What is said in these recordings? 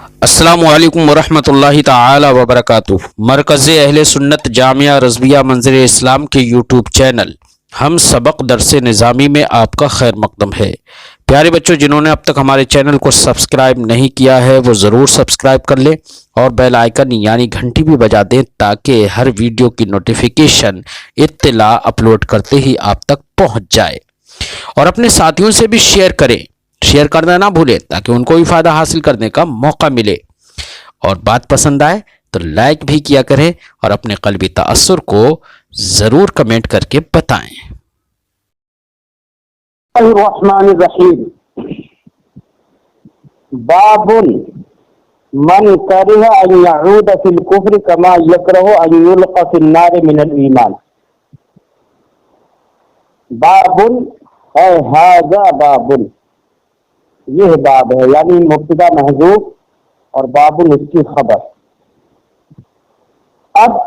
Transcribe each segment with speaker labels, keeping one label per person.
Speaker 1: السلام علیکم ورحمۃ اللہ تعالی وبرکاتہ۔ مرکز اہل سنت جامعہ رضویہ منظر اسلام کے یوٹیوب چینل ہم سبق درس نظامی میں آپ کا خیر مقدم ہے۔ پیارے بچوں، جنہوں نے اب تک ہمارے چینل کو سبسکرائب نہیں کیا ہے وہ ضرور سبسکرائب کر لیں اور بیل آئیکن یعنی گھنٹی بھی بجا دیں تاکہ ہر ویڈیو کی نوٹیفیکیشن اطلاع اپلوڈ کرتے ہی آپ تک پہنچ جائے، اور اپنے ساتھیوں سے بھی شیئر کریں۔ شیئر کرنا نہ بھولیں تاکہ ان کو بھی فائدہ حاصل کرنے کا موقع ملے، اور بات پسند آئے تو لائک بھی کیا کریں اور اپنے قلبی تاثر کو ضرور کمنٹ کر کے بتائیں۔
Speaker 2: الرحمن الرحیم۔ باب من کرہ ان یعود فی الکفر کما یکرہ ان یلقى فی النار من الایمان۔ باب ہے ھذا باب، یہ باب ہے، یعنی مبتدا محذوف اور باب اس کی خبر۔ اب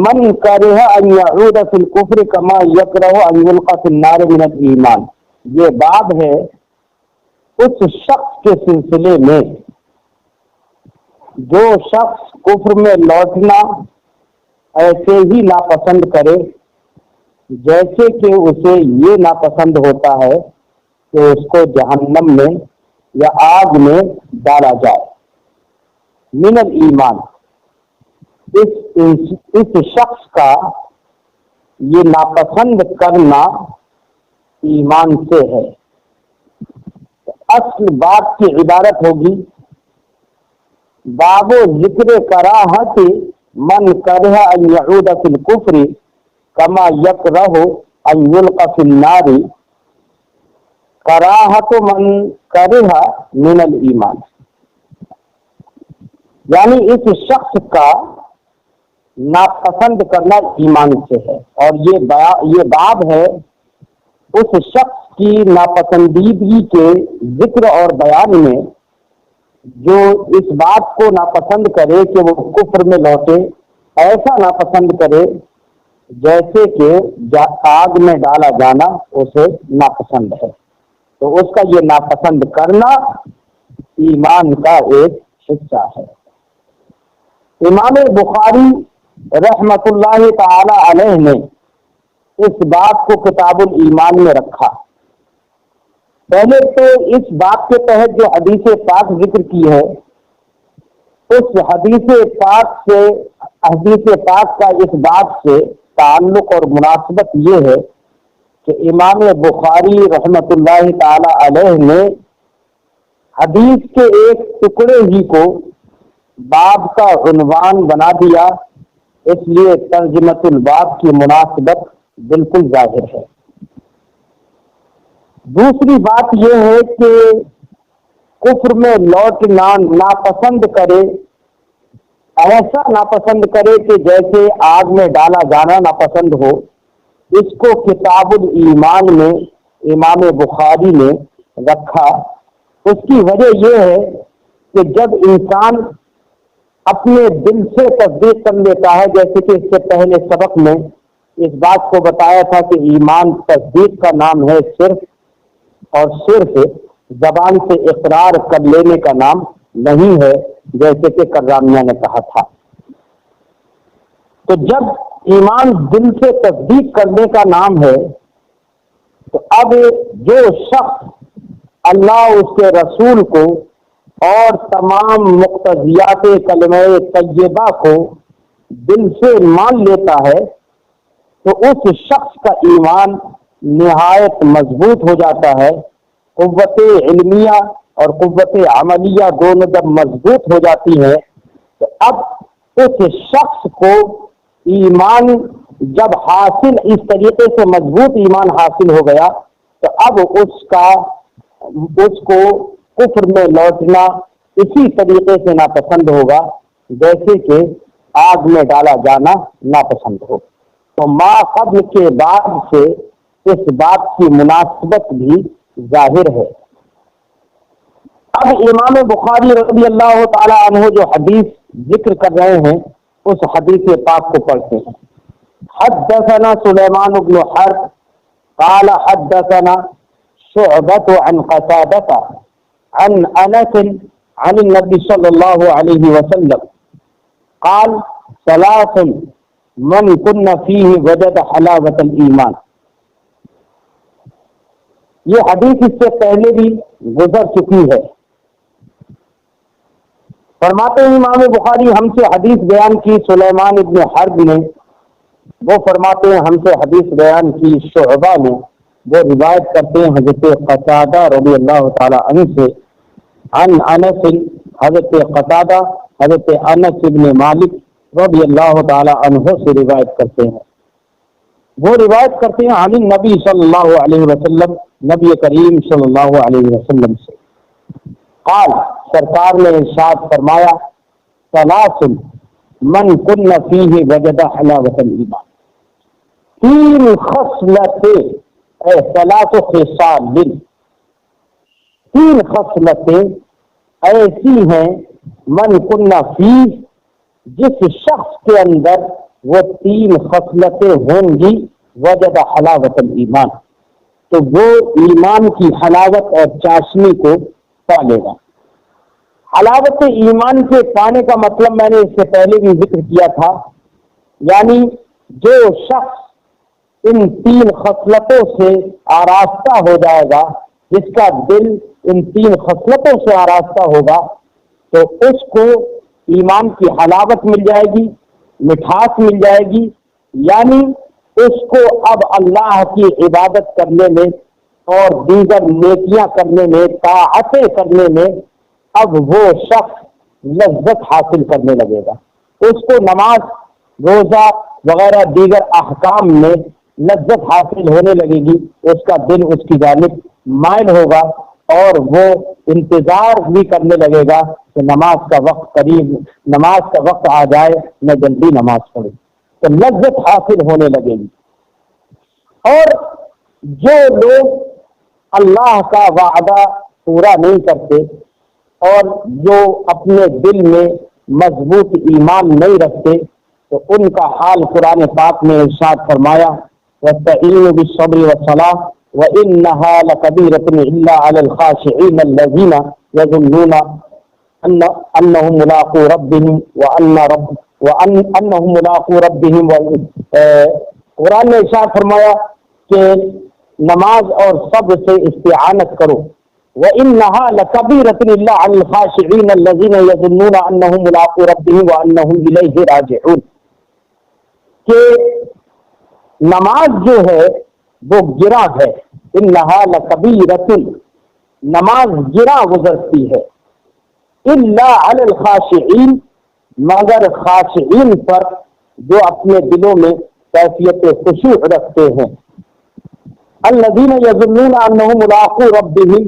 Speaker 2: من کرہ ان یعود فی الکفر کما یکرہ ان یلقى فی النار من الایمان، یہ باب ہے اس شخص کے سلسلے میں جو شخص کفر میں لوٹنا ایسے ہی ناپسند کرے جیسے کہ اسے یہ ناپسند ہوتا ہے کہ اس کو جہنم میں یا آگ میں ڈالا جائے۔ من الایمان، اس شخص کا یہ ناپسند کرنا ایمان سے ہے۔ اصل بات کی عبارت ہوگی باب ذکر کراہت من کرہ ان یعود فی الکفر کما یکرہ ان یلقى فی النار، کراہت من کرہ من الایمان، یعنی اس شخص کا ناپسند کرنا ایمان سے ہے۔ اور یہ باب ہے اس شخص کی ناپسندیدگی کے ذکر اور بیان میں جو اس بات کو ناپسند کرے کہ وہ کفر میں لوٹے، ایسا ناپسند کرے جیسے کہ آگ میں ڈالا جانا اسے ناپسند ہے، تو اس کا یہ ناپسند کرنا ایمان کا ایک حصہ ہے۔ امام بخاری رحمت اللہ تعالی علیہ نے اس بات کو کتاب الایمان میں رکھا۔ پہلے تو اس بات کے تحت جو حدیث پاک ذکر کی ہے، اس حدیث پاک کا اس بات سے تعلق اور مناسبت یہ ہے کہ امام بخاری رحمت اللہ تعالی علیہ نے حدیث کے ایک ٹکڑے ہی کو باب کا عنوان بنا دیا، اس لیے ترجمۃ الباب کی مناسبت بالکل ظاہر ہے۔ دوسری بات یہ ہے کہ کفر میں لوٹنا ناپسند کرے، ایسا ناپسند کرے کہ جیسے آگ میں ڈالا جانا ناپسند ہو، اس کو کتاب الایمان میں امام بخاری نے رکھا۔ اس کی وجہ یہ ہے کہ جب انسان اپنے دل سے تصدیق کر لیتا ہے، جیسے کہ اس سے پہلے سبق میں اس بات کو بتایا تھا کہ ایمان تصدیق کا نام ہے صرف، اور صرف زبان سے اقرار کر لینے کا نام نہیں ہے، جیسے کہ کرامیہ نے کہا تھا۔ تو جب ایمان دل سے تصدیق کرنے کا نام ہے، تو اب جو شخص اللہ اس کے رسول کو اور تمام مقتضیات کلمہ طیبہ کو دل سے مان لیتا ہے، تو اس شخص کا ایمان نہایت مضبوط ہو جاتا ہے۔ قوت علمیہ اور قوت عملیہ دونوں جب مضبوط ہو جاتی ہیں، تو اب اس شخص کو ایمان جب حاصل، اس طریقے سے مضبوط ایمان حاصل ہو گیا، تو اب اس کو کفر میں لوٹنا اسی طریقے سے ناپسند ہوگا جیسے کہ آگ میں ڈالا جانا ناپسند ہو۔ تو ما قبل کے بعد سے اس بات کی مناسبت بھی ظاہر ہے۔ اب امام بخاری رضی اللہ تعالی عنہ جو حدیث ذکر کر رہے ہیں، اس حدیث پاک کو پڑھتے ہیں۔ حدثنا سلیمان بن حرب قال حدثنا شعبة عن قتادة عن انس عن النبي صلى الله عليه وسلم قال ثلاث من كن فيه وجد حلاوة الإيمان. یہ حدیث اس سے پہلے بھی گزر چکی ہے. فرماتے ہیں امام بخاری ہم سے حدیث بیان کی سلیمان ابن حرب نے، وہ فرماتے ہیں ہم سے حدیث بیان کی شعبہ نے، وہ روایت کرتے ہیں حضرت قتادہ رضی اللہ تعالی عنہ سے، عن انس، حضرت قتادہ حضرت انس ابن مالک رضی اللہ تعالی عنہ سے روایت کرتے ہیں. وہ روایت کرتے ہیں عن النبی صلی اللہ علیہ وسلم، نبی کریم صلی اللہ علیہ وسلم سے، قال، سرکار نے ارشاد فرمایا، ثلاث من کن فیہ وجد حلاوۃ الایمان. تین خصلتیں، ثلاث خصال، تین خصلتیں ایسی ہیں، من کن فیہ، جس شخص کے اندر وہ تین خصلتیں ہوں گی، وجد حلاوۃ الایمان، تو وہ ایمان کی حلاوت اور چاشنی کو پا لے گا. حلاوت ایمان کے پانے کا مطلب میں نے اس سے پہلے بھی ذکر کیا تھا، یعنی جو شخص ان تین خصلتوں سے آراستہ ہو جائے گا، جس کا دل ان تین خصلتوں سے آراستہ ہوگا، تو اس کو ایمان کی حلاوت مل جائے گی، مٹھاس مل جائے گی، یعنی اس کو اب اللہ کی عبادت کرنے میں اور دیگر نیکیاں کرنے میں، طاعتیں کرنے میں اب وہ شخص لذت حاصل کرنے لگے گا. اس کو نماز، روزہ وغیرہ دیگر احکام میں لذت حاصل ہونے لگے گی، اس کا دل اس کی جانب مائل ہوگا اور وہ انتظار بھی کرنے لگے گا کہ نماز کا وقت قریب، نماز کا وقت آ جائے، میں جلدی نماز پڑھوں، تو لذت حاصل ہونے لگے گی. اور جو لوگ اللہ کا وعدہ پورا نہیں کرتے اور جو اپنے دل میں مضبوط ایمان نہیں رکھتے، تو ان کا حال قرآن پاک میں ارشاد فرمایا، وَاسْتَعِينُوا بِالصَّبْرِ وَالصَّلَاةِ وَإِنَّهَا لَكَبِيرَةٌ إِلَّا عَلَى الْخَاشِعِينَ الَّذِينَ يَظُنُّونَ أَنَّهُمْ مُلَاقُو رَبِّهِمْ وَأَنَّهُمْ مُلَاقُو رَبِّهِمْ. قرآن نے ارشاد فرمایا کہ نماز اور صبر سے استعانت کرو، وَإِنَّهَا لَكَبِيرَةٌ إِلَّا عَلَى الْخَاشِعِينَ الَّذِينَ يَظُنُّونَ أَنَّهُمْ مُلَاقُو رَبِّهِمْ وَأَنَّهُمْ إِلَيْهِ رَاجِعُونَ. کہ نماز جو ہے وہ گراں ہے، انہا لکبیرۃ، نماز گراں گزرتی ہے، الا علی الخاشعین، مگر خاشعین پر جو اپنے دلوں میں کیفیت خشوع رکھتے ہیں، الذین یظنون انہم ملاقو ربہم،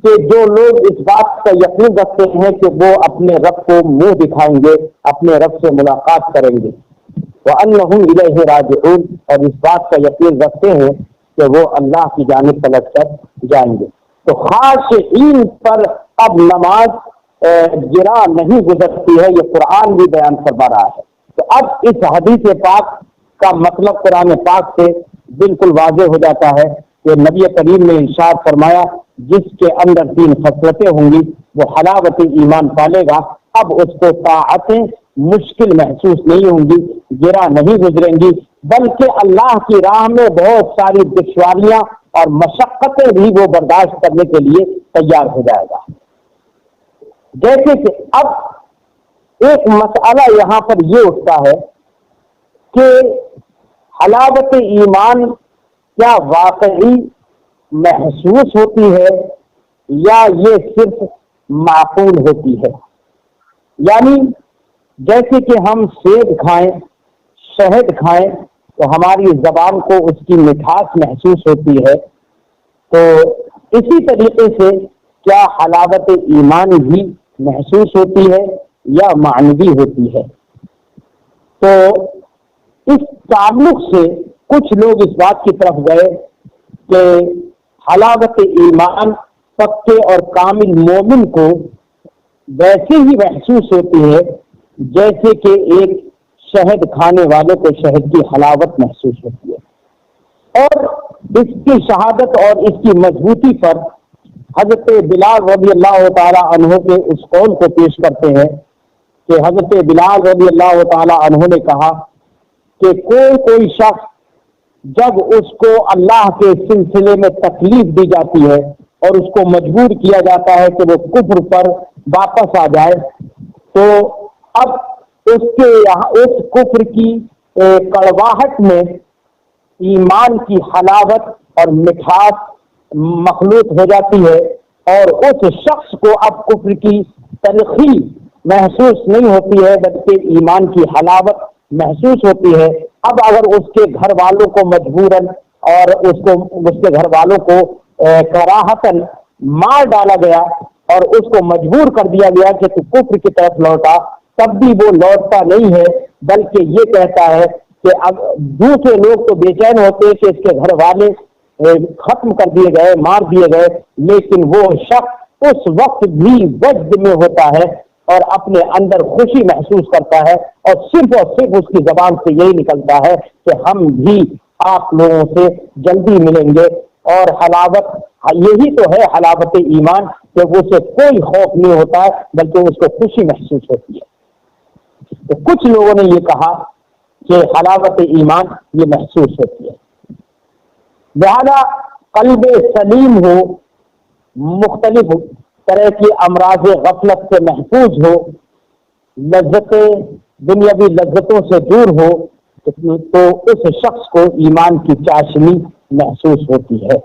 Speaker 2: کہ جو لوگ اس بات کا یقین رکھتے ہیں کہ وہ اپنے رب کو منہ دکھائیں گے، اپنے رب سے ملاقات کریں گے، وَأَنَّهُمْ إِلَيْهِ رَاجِعُونَ، اور اس بات کا یقین رکھتے ہیں کہ وہ اللہ کی جانب پلٹ کر جائیں گے. تو خاشعین پر اب نماز گراں نہیں گزرتی ہے، یہ قرآن بھی بیان فرما رہا ہے. تو اب اس حدیث پاک کا مطلب قرآن پاک سے بالکل واضح ہو جاتا ہے کہ نبی کریم نے ارشاد فرمایا جس کے اندر تین خصلتیں ہوں گی وہ حلاوت ایمان پالے گا. اب اس کو طاعتیں مشکل محسوس نہیں ہوں گی، گراں نہیں گزریں گی، بلکہ اللہ کی راہ میں بہت ساری دشواریاں اور مشقتیں بھی وہ برداشت کرنے کے لیے تیار ہو جائے گا. جیسے کہ اب ایک مسئلہ یہاں پر یہ اٹھتا ہے کہ حلاوت ایمان کیا واقعی محسوس ہوتی ہے یا یہ صرف معقول ہوتی ہے؟ یعنی جیسے کہ ہم سیب کھائیں، شہد کھائیں تو ہماری زبان کو اس کی مٹھاس محسوس ہوتی ہے، تو اسی طریقے سے کیا حلاوت ایمان بھی محسوس ہوتی ہے یا معنوی ہوتی ہے؟ تو اس تعلق سے کچھ لوگ اس بات کی طرف گئے کہ حلاوت ایمان پکے اور کامل مومن کو ویسے ہی محسوس ہوتی ہے جیسے کہ ایک شہد کھانے والے کو شہد کی حلاوت محسوس ہوتی ہے. اور اس کی شہادت اور اس کی مضبوطی پر حضرت بلال رضی اللہ تعالی عنہ کے اس قول کو پیش کرتے ہیں کہ حضرت بلال رضی اللہ تعالی عنہ نے کہا کہ کوئی شخص جب اس کو اللہ کے سلسلے میں تکلیف دی جاتی ہے اور اس کو مجبور کیا جاتا ہے کہ وہ کفر پر واپس آ جائے، تو اب اس کے یہاں اس کفر کی کڑواہٹ میں ایمان کی حلاوت اور مٹھاس مخلوط ہو جاتی ہے، اور اس شخص کو اب کفر کی تلخی محسوس نہیں ہوتی ہے بلکہ ایمان کی حلاوت محسوس ہوتی ہے۔ اب اگر اس کے گھر والوں کو مجبوراً اور اس کے گھر والوں کو کراہتاً مار ڈالا گیا اور اس کو مجبور کر دیا گیا کہ تو کفر کی طرف لوٹا، تب بھی وہ لوٹتا نہیں ہے بلکہ یہ کہتا ہے کہ اب دوسرے لوگ تو بے چین ہوتے ہیں کہ اس کے گھر والے ختم کر دیے گئے، مار دیے گئے، لیکن وہ شخص اس وقت بھی وجد میں ہوتا ہے اور اپنے اندر خوشی محسوس کرتا ہے، اور صرف اس کی زبان سے یہی نکلتا ہے کہ ہم بھی آپ لوگوں سے جلدی ملیں گے۔ اور حلاوت یہی تو ہے حلاوت ایمان، کہ اسے کوئی خوف نہیں ہوتا ہے بلکہ اس کو خوشی محسوس ہوتی ہے۔ تو کچھ لوگوں نے یہ کہا کہ حلاوت ایمان یہ محسوس ہوتی ہے، لہذا قلب سلیم ہو، مختلف طرح کی امراض غفلت سے محفوظ ہو، دنیاوی لذتوں سے دور ہو، تو اس شخص کو ایمان کی چاشنی محسوس ہوتی ہے۔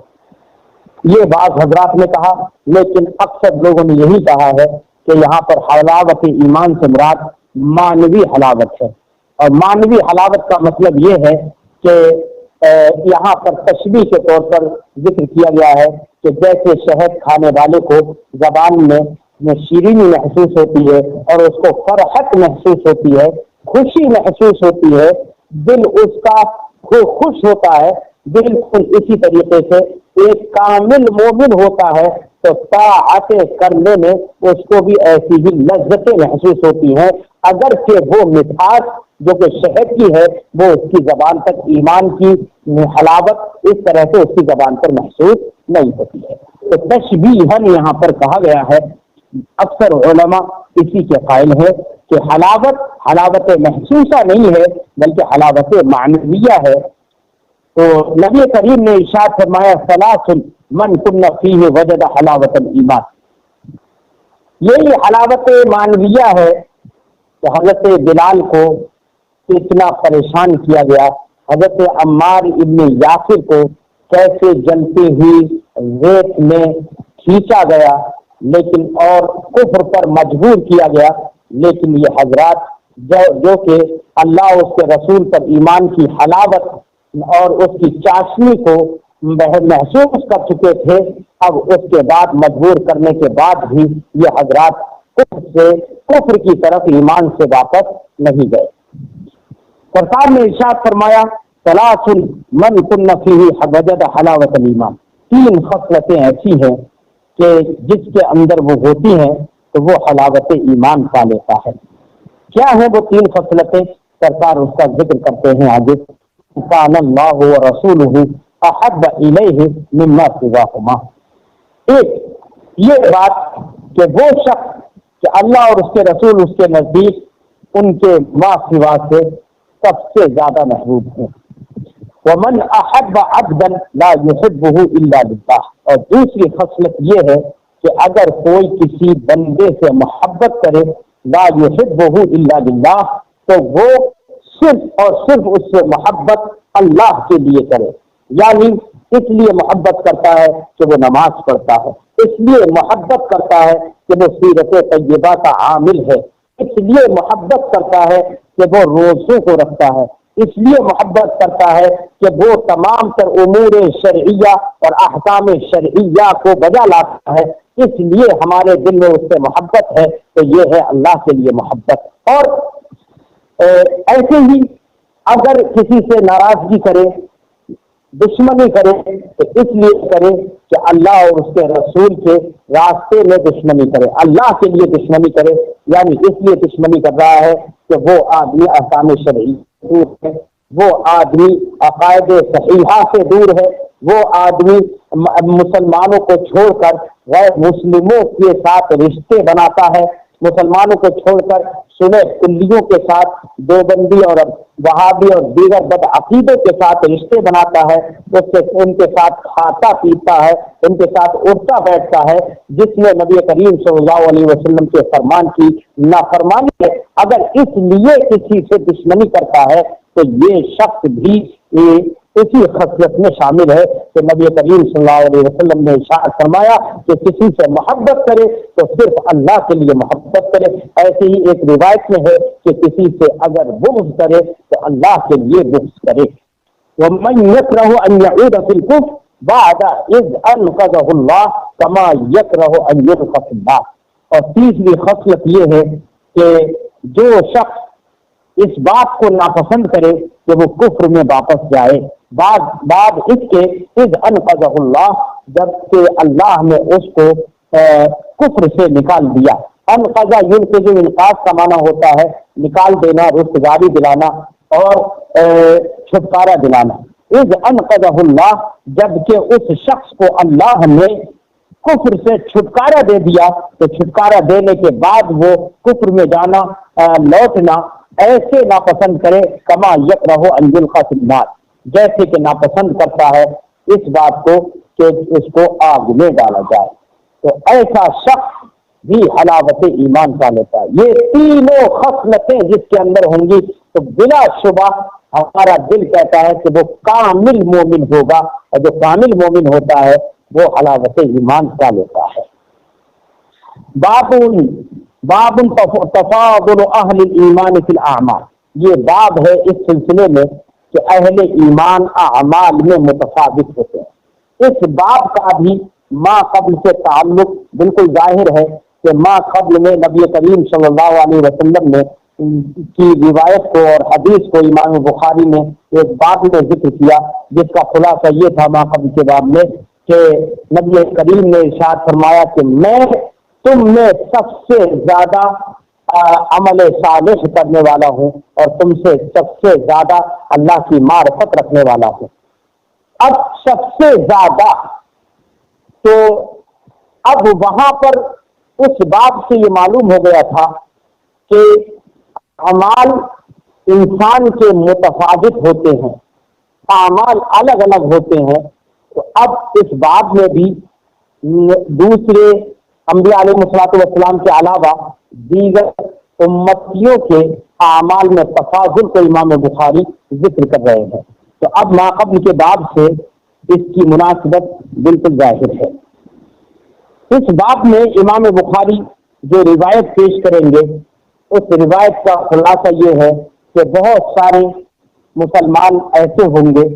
Speaker 2: یہ بعض حضرات نے کہا، لیکن اکثر لوگوں نے یہی کہا ہے کہ یہاں پر حلاوت ایمان سے مراد معنوی حلاوت ہے، اور معنوی حلاوت کا مطلب یہ ہے کہ یہاں پر تشبیہ کے طور پر ذکر کیا گیا ہے کہ جیسے شہد کھانے والے کو زبان میں شیرینی محسوس ہوتی ہے اور اس کو فرحت محسوس ہوتی ہے، خوشی محسوس ہوتی ہے، دل اس کا خوش ہوتا ہے، بالکل اسی طریقے سے ایک کامل مومن ہوتا ہے تو طاعتیں کرنے میں اس کو بھی ایسی ہی لذتیں محسوس ہوتی ہیں، اگرچہ وہ مٹھاس جو کہ شہد کی ہے وہ اس کی زبان تک ایمان کی حلاوت اس طرح سے اس کی زبان پر محسوس نہیں ہوتی ہے۔ تو تشبیہاً یہاں پر کہا گیا ہے، اکثر علماء اسی کے قائل ہے کہ حلاوت محسوسہ نہیں ہے بلکہ حلاوت معنویہ ہے۔ تو نبی کریم نے ارشاد فرمایا ثلاث من کن فیہ وجد حلاوت الایمان، یہی حلاوت معنویہ ہے کہ حضرت بلال کو اتنا پریشان کیا گیا، حضرت عمار ابن یاسر کو کیسے جلتی ہوئی ریت میں کھینچا گیا لیکن اور کفر پر مجبور کیا گیا، لیکن یہ حضرات جو کہ اللہ اس کے رسول پر ایمان کی حلاوت اور اس کی چاشنی کو محسوس کر چکے تھے، اب اس کے بعد مجبور کرنے کے بعد بھی یہ حضرات کفر کی طرف ایمان سے واپس نہیں گئے۔ سرکار نے ارشاد فرمایا ثلاث من کن فیہ وجد حلاوت الایمان، تین خصلتیں ایسی ہیں کہ جس کے اندر وہ ہوتی ہیں تو وہ حلاوت ایمان پا لیتا ہے۔ کیا ہے وہ تین خصلتیں؟ سرکار اس کا ذکر کرتے ہیں آگے، کان اللہ ورسولہ احب الیہ مما سواہما۔ ایک یہ بات کہ وہ شخص کہ اللہ اور اس کے رسول اس کے نزدیک ان کے ما سوا سے سب سے زیادہ محبوب ہیں۔ ومن احب عبدا لا يحبه الا للہ، اور دوسری خصلت یہ ہے کہ اگر کوئی کسی بندے سے محبت کرے لا يحبه الا للہ، تو وہ صرف اور صرف اس سے محبت اللہ کے لیے کرے، یعنی اس لیے محبت کرتا ہے کہ وہ نماز پڑھتا ہے، اس لیے محبت کرتا ہے کہ وہ سیرت طیبہ کا عامل ہے، اس لیے محبت کرتا ہے کہ وہ روزوں کو رکھتا ہے، اس لیے محبت کرتا ہے کہ وہ تمام تر امور شرعیہ اور احکام شرعیہ کو بجا لاتا ہے، اس لیے ہمارے دل میں اس سے محبت ہے، تو یہ ہے اللہ کے لیے محبت۔ اور ایسے ہی اگر کسی سے ناراضگی کرے، دشمنی کرے، تو اس لیے کرے کہ اللہ اور اس کے رسول کے راستے میں دشمنی کرے، اللہ کے لیے دشمنی کرے، یعنی اس لیے دشمنی کر رہا ہے کہ وہ آدمی احکام شرعی دور ہے، وہ آدمی عقائد صحیحہ سے دور ہے، وہ آدمی مسلمانوں کو چھوڑ کر غیر مسلموں کے ساتھ رشتے بناتا ہے، مسلمانوں کو چھوڑ کر سنت کلیوں کے ساتھ دیوبندی اور وہابی اور دیگر بدعقیدوں کے ساتھ رشتے بناتا ہے، اس سے ان کے ساتھ کھاتا پیتا ہے، ان کے ساتھ اٹھتا بیٹھتا ہے، جس میں نبی کریم صلی اللہ علیہ وسلم کے فرمان کی نافرمانی ہے۔ اگر اس لیے کسی سے دشمنی کرتا ہے تو یہ شخص بھی اسی خصلت میں شامل ہے کہ نبی کریم صلی اللہ علیہ وسلم نے ارشاد فرمایا کہ کسی سے محبت کرے تو صرف اللہ کے لیے محبت کرے۔ ایسے ہی ایک روایت میں ہے کہ کسی سے اگر بغض کرے تو اللہ کے لیے بغض کرے۔ وَمَن يَكْرَهُ أَن يَعُودَ فِي الْكُفْرِ بَعْدَ إِذْ أَنْقَذَهُ اللَّهُ كَمَا يَكْرَهُ أَن يُلْقَى فِي النَّارِ۔ اور تیسری خصلت یہ ہے کہ جو شخص اس بات کو ناپسند کرے کہ وہ کفر میں واپس جائے بعد اس کے اذ انقذہ اللہ، جب کہ اللہ نے اس کو کفر سے نکال دیا۔ انقذہ ينقذ، انقاذ کا معنی ہوتا ہے نکال دینا، رستگاری دلانا اور چھٹکارا دلانا۔ اذ انقذہ اللہ، جب کہ اس شخص کو اللہ نے کفر سے چھٹکارا دے دیا تو چھٹکارا دینے کے بعد وہ کفر میں جانا لوٹنا ایسے ناپسند کرے کما یکرہ ان یلقی فی النار، جیسے کہ ناپسند کرتا ہے اس بات کو کہ اس کو آگ میں ڈالا جائے، تو ایسا شخص بھی حلاوت ایمان پا لیتا ہے۔ یہ تینوں خصلتیں جس کے اندر ہوں گی تو بلا شبہ ہمارا دل کہتا ہے کہ وہ کامل مومن ہوگا، اور جو کامل مومن ہوتا ہے وہ حلاوت ایمان پا لیتا ہے۔ باب تفاضل اہل ایمان فی الاعمال، یہ باب ہے اس سلسلے میں کہ اہل ایمان اعمال میں متفاوت ہوتے ہیں۔ اس باب کا بھی ما قبل سے تعلق بالکل ظاہر ہے کہ ما قبل میں نبی کریم صلی اللہ علیہ وسلم نے کی روایت کو اور حدیث کو امام بخاری نے ایک باب میں ذکر کیا، جس کا خلاصہ یہ تھا ما قبل کے باب میں کہ نبی کریم نے ارشاد فرمایا کہ میں تم میں سب سے زیادہ عمل صالح کرنے والا ہوں اور تم سے سب سے زیادہ اللہ کی معرفت رکھنے والا ہوں۔ اب سب سے زیادہ، تو اب وہاں پر اس بات سے یہ معلوم ہو گیا تھا کہ اعمال انسان کے متفاوت ہوتے ہیں، اعمال الگ الگ ہوتے ہیں، تو اب اس بات میں بھی دوسرے انبیاء علیہ الصلوۃ والسلام کے علاوہ دیگر امتیوں کے اعمال میں تفاضل کو امام بخاری ذکر کر رہے ہیں، تو اب ما قبل کے باب سے اس کی مناسبت بالکل ظاہر ہے۔ اس باب میں امام بخاری جو روایت پیش کریں گے اس روایت کا خلاصہ یہ ہے کہ بہت سارے مسلمان ایسے ہوں گے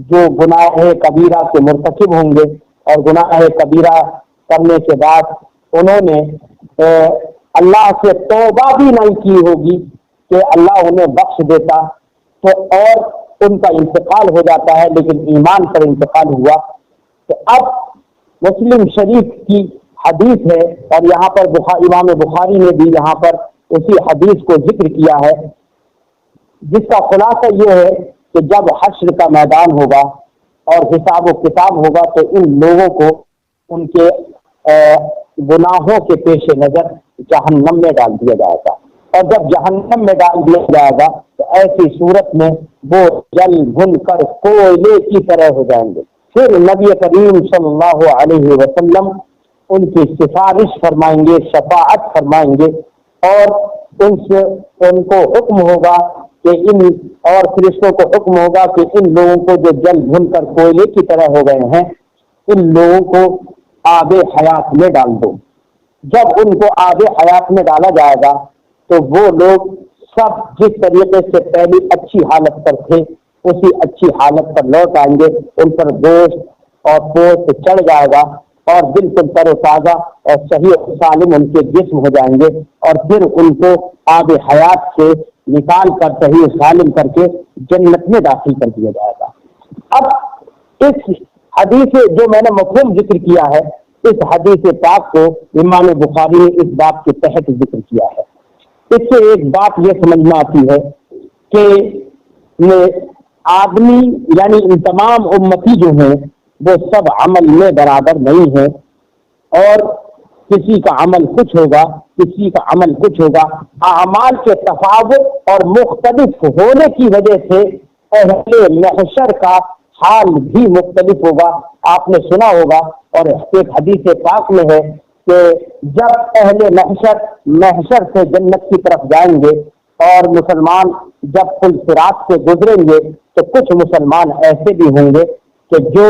Speaker 2: جو گناہ کبیرہ کے مرتکب ہوں گے، اور گناہ کبیرہ کرنے کے بعد انہوں نے اللہ سے توبہ بھی نہیں کی ہوگی کہ اللہ انہیں بخش دیتا، تو اور ان کا انتقال ہو جاتا ہے، لیکن ایمان پر انتقال ہوا۔ تو اب مسلم شریف کی حدیث ہے، اور یہاں پر امام بخاری نے بھی یہاں پر اسی حدیث کو ذکر کیا ہے، جس کا خلاصہ یہ ہے کہ جب حشر کا میدان ہوگا اور حساب و کتاب ہوگا تو ان لوگوں کو ان کے گناہوں کے پیش نظر جہنم میں ڈال دیا جائے گا، اور جب جہنم میں ڈال دیا جائے گا تو ایسی صورت میں وہ جل بھن کر کوئلے کی طرح ہو جائیں گے۔ پھر نبی کریم صلی اللہ علیہ وسلم ان کی سفارش فرمائیں گے، شفاعت فرمائیں گے، اور ان کو حکم ہوگا کہ اور فرشتوں کو حکم ہوگا کہ ان لوگوں کو جو جل بھن کر کوئلے کی طرح ہو گئے ہیں ان لوگوں کو آب حیات میں ڈال دو۔ جب ان کو آب حیات میں ڈالا جائے گا تو وہ لوگ سب جس طریقے سے پہلی اچھی حالت پر تھے اسی اچھی حالت پر لوٹ آئیں گے، ان پر گوشت اور پوست چڑھ جائے گا اور بالکل تر و تازہ اور صحیح و سالم ان کے جسم ہو جائیں گے، اور پھر ان کو آب حیات سے نکال کر صحیح و سالم کر کے جنت میں داخل کر دیا جائے گا۔ اب اس حدیث جو میں نے مفہوم ذکر کیا ہے، اس حدیث پاک کو امام بخاری نے اس بات کے تحت ذکر کیا ہے۔ اس سے ایک بات یہ سمجھ میں آتی ہے کہ آدمی یعنی ان تمام امتی جو ہیں وہ سب عمل میں برابر نہیں ہے، اور کسی کا عمل کچھ ہوگا، کسی کا عمل کچھ ہوگا۔ اعمال کے تفاوت اور مختلف ہونے کی وجہ سے اہل محشر کا حال بھی مختلف ہوگا۔ آپ نے سنا ہوگا اور ایک حدیث پاک میں ہے کہ جب اہل محشر سے جنت کی طرف جائیں گے اور مسلمان جب پل صراط سے گزریں گے تو کچھ مسلمان ایسے بھی ہوں گے کہ جو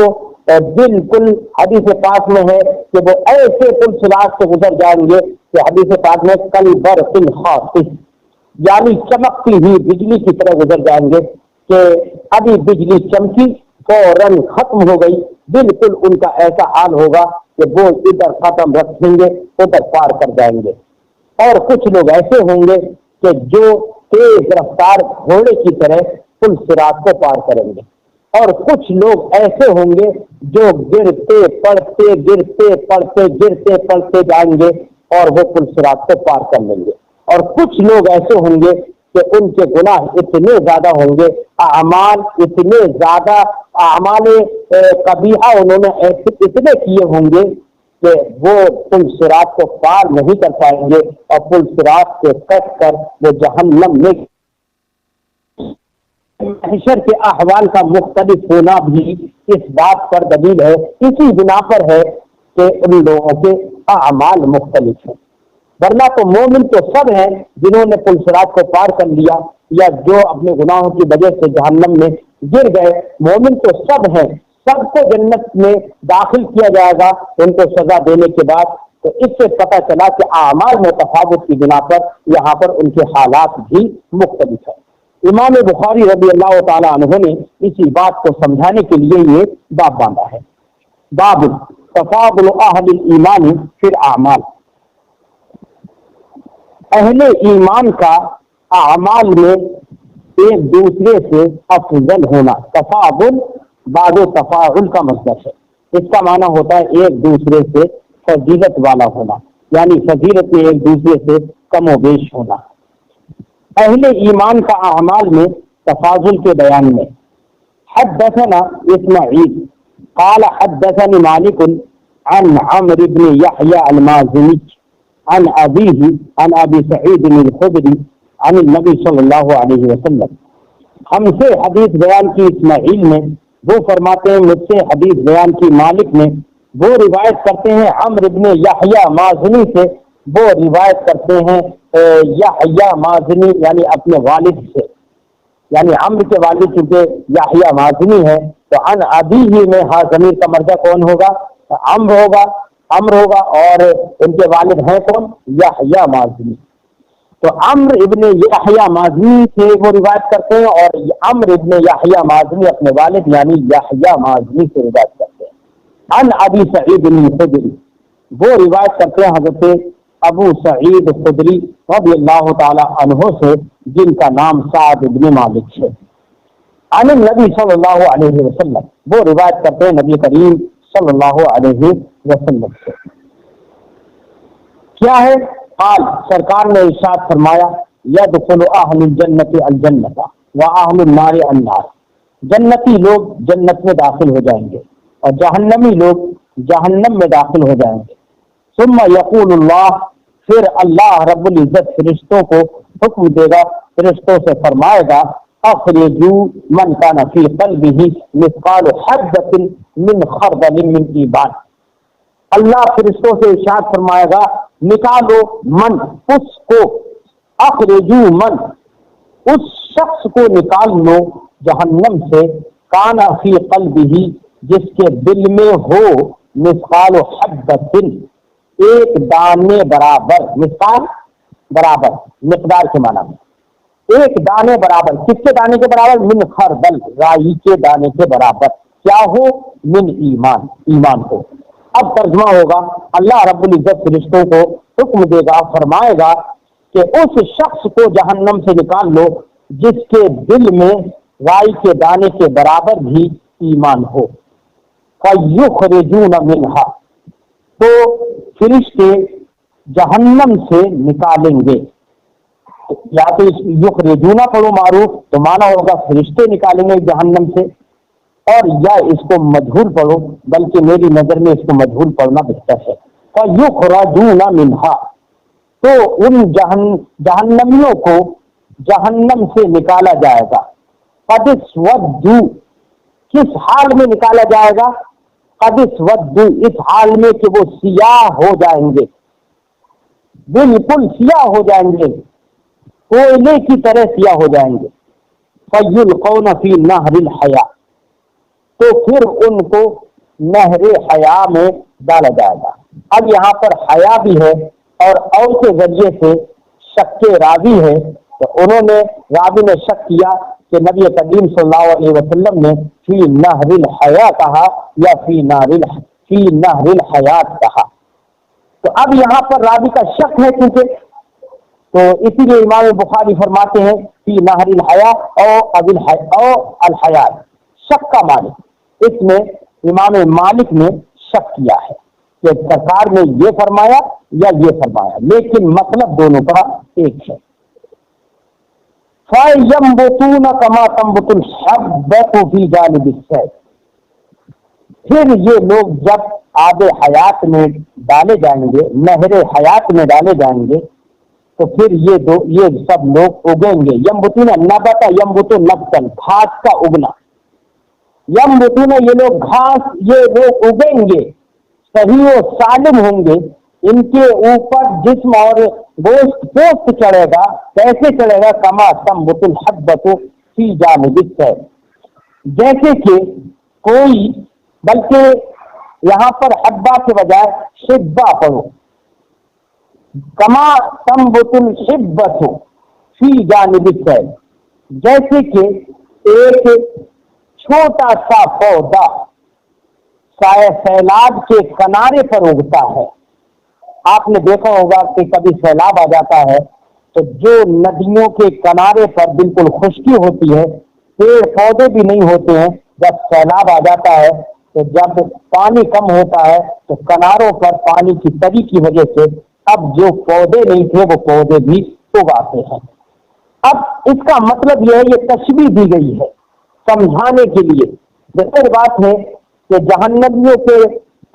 Speaker 2: بالکل حدیث پاک میں ہے کہ وہ ایسے پل صراط سے گزر جائیں گے کہ حدیث پاک میں کل برق خاطف، یعنی چمکتی ہوئی بجلی کی طرح گزر جائیں گے کہ ابھی بجلی چمکی فوراً ختم ہو گئی۔ بالکل ان کا ایسا حال ہوگا کہ وہ ادھر ختم رکھیں گے ادھر پار کر جائیں گے۔ اور کچھ لوگ ایسے ہوں گے کہ جو تیز رفتار گھوڑے کی طرح پل صراط کو پار کریں گے، اور کچھ لوگ ایسے ہوں گے جو گرتے پڑتے جائیں گے اور وہ پل صراط کو پار کر لیں گے۔ اور کچھ لوگ ایسے ہوں گے کہ ان کے گناہ اتنے زیادہ ہوں گے، اعمال اتنے زیادہ، اعمال قبیحہ انہوں نے اتنے کیے ہوں گے کہ وہ پل صراط کو پار نہیں کر پائیں گے، اور پل صراط سے کٹ کر وہ جہنم میں۔ محشر کے احوال کا مختلف ہونا بھی اس بات پر دلیل ہے، اسی بنا پر ہے کہ ان لوگوں کے اعمال مختلف ہیں۔ ورنہ تو مومن تو سب ہیں جنہوں نے پل صراط کو پار کر لیا، یا جو اپنے گناہوں کی وجہ سے جہنم میں گر گئے، مومن تو سب ہیں، سب کو جنت میں داخل کیا جائے گا ان کو سزا دینے کے بعد۔ تو اس سے پتہ چلا کہ اعمال میں تفاوت کی بنا پر یہاں پر ان کے حالات بھی مختلف ہیں۔ امام بخاری رضی اللہ تعالی عنہ نے اسی بات کو سمجھانے کے لیے یہ باب باندھا ہے۔ باب تفاضل اہل الایمان فی الاعمال، اہل ایمان کا اعمال میں ایک دوسرے سے افضل ہونا۔ تفاضل بعد تفاعل کا مصدر ہے، اس کا معنی ہوتا ہے ایک دوسرے سے فضیلت والا ہونا، یعنی فضیلت میں ایک دوسرے سے کم و بیش ہونا۔ اہل ایمان کا اعمال میں تفاضل کے بیان میں حدثنا اسماعیل قال حدثني مالك عن عمرو بن يحيى المازني عن أبيه عن أبي سعيد الخدري عن النبي صلی اللہ علیہ وسلم۔ ہم سے حدیث بیان کی اسماعیل نے، وہ فرماتے ہیں مجھ سے حدیث بیان کی مالک نے، وہ روایت کرتے ہیں عمرو بن یحییٰ مازنی سے، وہ روایت کرتے ہیں یحییٰ مازنی یعنی اپنے والد سے، یعنی عمرو کے والد چونکہ یحییٰ مازنی ہے تو عن ابیہ میں ہاں ضمیر کا مرجع کون ہوگا؟ عمرو ہوگا، اور ان کے والد ہیں کون؟ یحییٰ مازنی۔ تو عمرو ابن یحییٰ مازنی سے وہ روایت کرتے ہیں، اور عمرو ابن یحییٰ مازنی اپنے والد یعنی یحییٰ مازنی سے روایت کرتے ہیں۔ عن ابی سعید الخدری، وہ روایت کرتے ہیں حضرت ابو سعید خدری رضی اللہ تعالی عنہ سے، جن کا نام سعد بن مالک ہے۔ عن النبی صلی اللہ علیہ وسلم، وہ روایت کرتے ہیں نبی کریم صلی اللہ علیہ وسلم سے۔ کیا ہے؟ قال، سرکار نے ارشاد فرمایا یدخل اہل الجنت الجنت واہل النار النار، جنتی لوگ جنت میں داخل ہو جائیں گے اور جہنمی لوگ جہنم میں داخل ہو جائیں گے۔ ثم یقول اللہ، پھر اللہ رب العزت فرشتوں کو حکم دے گا، فرشتوں سے فرمائے گا اخرجوا من کان فی قلبہ مثقال حبۃ من خردل من ایمان، اللہ فرشتوں سے ارشاد فرمائے گا نکالو من، اس کو، اخرجوا من، اس شخص کو نکال لو جہنم سے، کان فی قلبہ، جس کے دل میں ہو مثقال حبۃ، ایک دانے برابر، مثقال برابر، مقدار کے معنی میں، ایک دانے برابر، کس کے دانے کے برابر؟ من خردل، رائی کے دانے کے برابر، کیا ہو؟ من ایمان، ایمان کو۔ اب ترجمہ ہوگا، اللہ رب العزت فرشتوں کو حکم دے گا، فرمائے گا کہ اس شخص کو جہنم سے نکال لو جس کے دل میں رائی کے دانے کے برابر بھی ایمان ہو۔ فَيُخْرِجُونَ مِنْهَا، تو فرشتے جہنم سے نکالیں گے، یا تو یخرجون پڑھو معروف تو مانا ہوگا فرشتے نکالیں گے جہنم سے، اور یا اس کو مجہول پڑھو، بلکہ میری نظر میں اس کو مجہول پڑھنا بہتر ہے۔ فَيُخْرَجُونَ مِنْهَا، تو ان جہنمیوں کو جہنم سے نکالا جائے گا۔ قَدِ اسْوَدُّوا، کس حال میں نکالا جائے گا؟ قَدِ اسْوَدُّوا، اس حال میں کہ وہ سیاہ ہو جائیں گے، بالکل سیاہ ہو جائیں گے، کوئلے کی طرح سیاہ ہو جائیں گے۔ فَيُلْقَوْنَ فِي نَهْرِ الْحَيَاةِ، تو پھر ان کو نہر حیا میں ڈالا جائے گا۔ اب یہاں پر حیا بھی ہے اور او کے ذریعے سے شک راوی ہے، تو انہوں نے راوی نے شک کیا کہ نبی کریم صلی اللہ علیہ وسلم نے فی نہر الحیا کہا یا فی نہر الحیات کہا، تو اب یہاں پر راوی کا شک ہے کیونکہ، تو اسی لیے امام بخاری فرماتے ہیں فی نہر الحیا او الحیات، شک کا معنی، اس میں امام مالک نے شک کیا ہے کہ سرکار نے یہ فرمایا یا یہ فرمایا، لیکن مطلب دونوں کا ایک ہے۔ فَيَنبُتُونَ كَمَا تَنبُتُ الْحَبَّةُ فِي جَانِبِ السَّيْفِ، پھر یہ لوگ جب آب حیات میں ڈالے جائیں گے، نہر حیات میں ڈالے جائیں گے، تو پھر یہ سب لوگ اگیں گے۔ یمبتون نبت، یمبت نبتن، گھاس کا اگنا، یمبتون یہ لوگ گھاس، یہ لوگ اگیں گے، صحیح و سالم ہوں گے، ان کے اوپر جسم اور گوشت پوست چڑھے گا، کیسے چڑھے گا؟ کما تنبت الحبۃ فی جانب السیف، جیسے کہ کوئی، بلکہ یہاں پر حبہ کے بجائے شبہ پڑھو، کما تنبت الحبۃ فی جانب السیف، جیسے کہ ایک چھوٹا سا پودا سیلاب کے کنارے پر اگتا ہے۔ آپ نے دیکھا ہوگا کہ کبھی سیلاب آ جاتا ہے تو جو ندیوں کے کنارے پر بالکل خشکی ہوتی ہے، پیڑ پودے بھی نہیں ہوتے ہیں، جب سیلاب آ جاتا ہے تو جب پانی کم ہوتا ہے تو کناروں پر پانی کی تری کی وجہ سے اب جو پودے نہیں تھے وہ پودے بھی اگاتے ہیں۔ اب اس کا مطلب یہ ہے، یہ تشبیہ دی گئی ہے سمجھانے کے لیے۔ ظاہر بات ہے کہ جہنمیوں کے